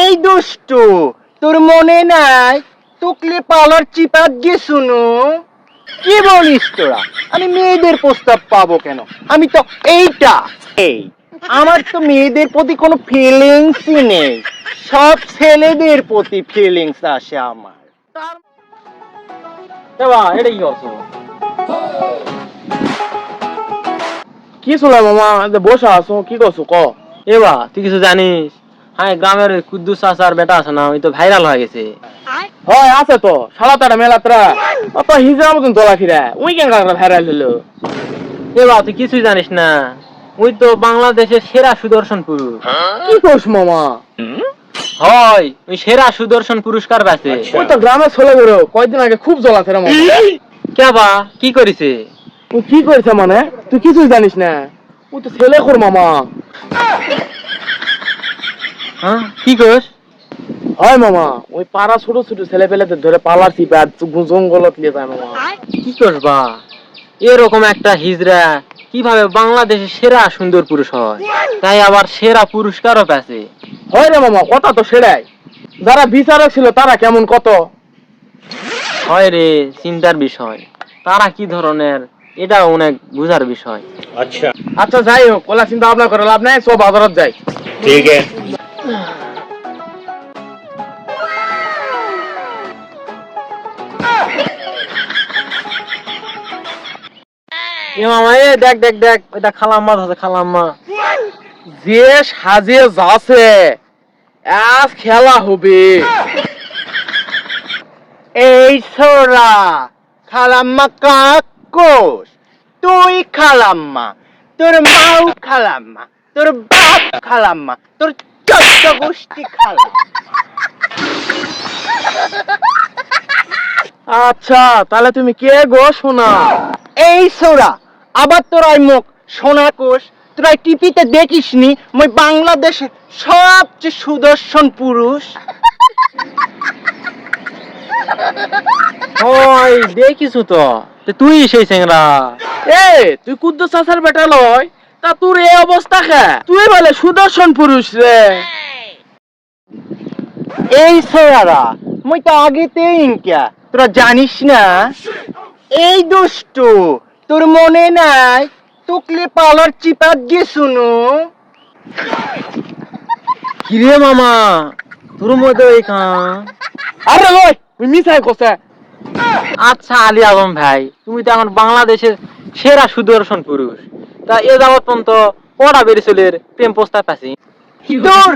এই দুষ্টু, তোর মনে নাই তুকলে পালার চিপাত গেছুনু? কি বলিস তোরা? আমি মেয়েদের প্রস্তাব পাবো কেন? আমি তো এইটা এই আমার তো মেয়েদের প্রতি কোনো ফিলিংসই নেই। সব ছেলেদের প্রতি ফিলিংস আসে আমার। এটা কি করছো? কি চলে মামা বসে আছো, কি করছো ক? তুই কিছু জানিস? হ্যাঁ, গ্রামের ওই কুদ্দুস চাচার বেটা আছে না, ওই তো ভাইরাল হয়ে গেছে। হয় আছে তো, সালাতারা মেলাতরা অত হিজড়া মতন তোলা ফিরা ওই কেন ভাইরাল হলো? তুই কিছুই জানিস না? ওই তো বাংলাদেশের সেরা সুদর্শন পুরুষ। কি করছ মামা? হয়, ওই সেরা সুদর্শন পুরস্কার পাচ্ছে। ওই তো গ্রামের ছেলে বেরো কয়েকদিন আগে খুব জ্বলাছে রে মামা। কি করেছে? ও কি করেছে মানে? তুই কিছুই জানিস না? ও তো ছেলে খোর মামা। হ্যাঁ, কি করিস? হয় মামা, ওই পাড়া ছোট ছোট ছেলে পেলেদের ধরে পালার চিপে আর জঙ্গলত নিয়ে যায় মামা। কি করবা? এরকম একটা হিজড়া কিভাবে বাংলাদেশের সেরা সুন্দর পুরুষ হয়, তাই আবার সেরা পুরস্কারও পেয়েছে? হয় রে মামা, কথা তো সেরাই। যারা বিচারক ছিল তারা কেমন কত? হয় রে, চিন্তার বিষয়। তারা কি ধরনের, এটা অনেক বুঝার বিষয়। আচ্ছা যাই হোক, ওলা চিন্তা ভাবনা করে লাভ নাই, সব বাজারত যাই। ঠিক আছে। মামা, দেখ দেখ দেখ, ওইটা খালাম্মা আছে, খালাম্মা। যে সাজে যাচ্ছে আজ খেলা হবে। এই ছোড়া, খালাম্মা কাকোস, তুই খালাম্মা, তোর মাও খালাম্মা, তোর বাপ খালাম্মা, তোর চোদ্দ গোষ্ঠী খালাম্মা। আচ্ছা তাহলে তুমি কে গো শোনা? এই ছোড়া, আবার তোরাই মুখ সোনা কোষ, তোরাই টিভিতে দেখিসনি মই বাংলাদেশের সবচেয়ে সুদর্শন পুরুষ? হয়, দেখিস তো, তুই সেই চেংরা। এ তুই কুদ্দুস চাচার বেটা লয়, তা তোর এই অবস্থা খা? তুই বলে সুদর্শন পুরুষ রে? এই ছোড়ারা, মই তো আগেতেই ইনকা, তোরা জানিস না? এই দুষ্টু, তোর মনে নাই তুকলে পালার চিপাত গেছুনু? কিরে মামা, তোর মধ্যে এইখান? আরে লয়, তুই মিছাই কসে। আচ্ছা আলী আলম ভাই, তুমি তো এখন বাংলাদেশের সেরা সুদর্শন পুরুষ, তা এ যাবত পর্যন্ত কটা বেরিয়েছিলের প্রেম প্রস্তাব পাচ্ছি? তোর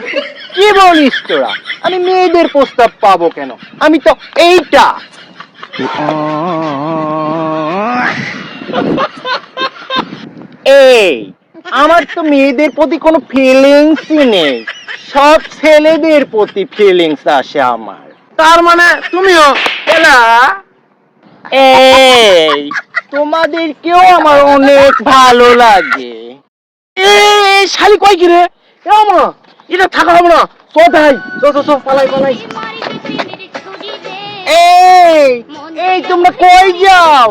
কি বলিস তোরা? আমি মেয়েদের প্রস্তাব পাবো কেন? আমি তো এইটা এই আমার তো মেয়েদের প্রতি কোনো ফিলিংসই নেই। সব ছেলেদের প্রতি ফিলিংস আসে আমার। তার মানে তুমিও এলা? এই তোমাদেরকেও আমার অনেক ভালো লাগে। এ শালি কয় কি রে? এ মা, এটা থাকা হবে না। চল ভাই, চল পালাই পালাই। এই এই তোমরা কই যাও?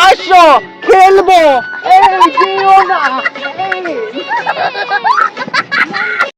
আসো খেলবো। এই দিও না। এই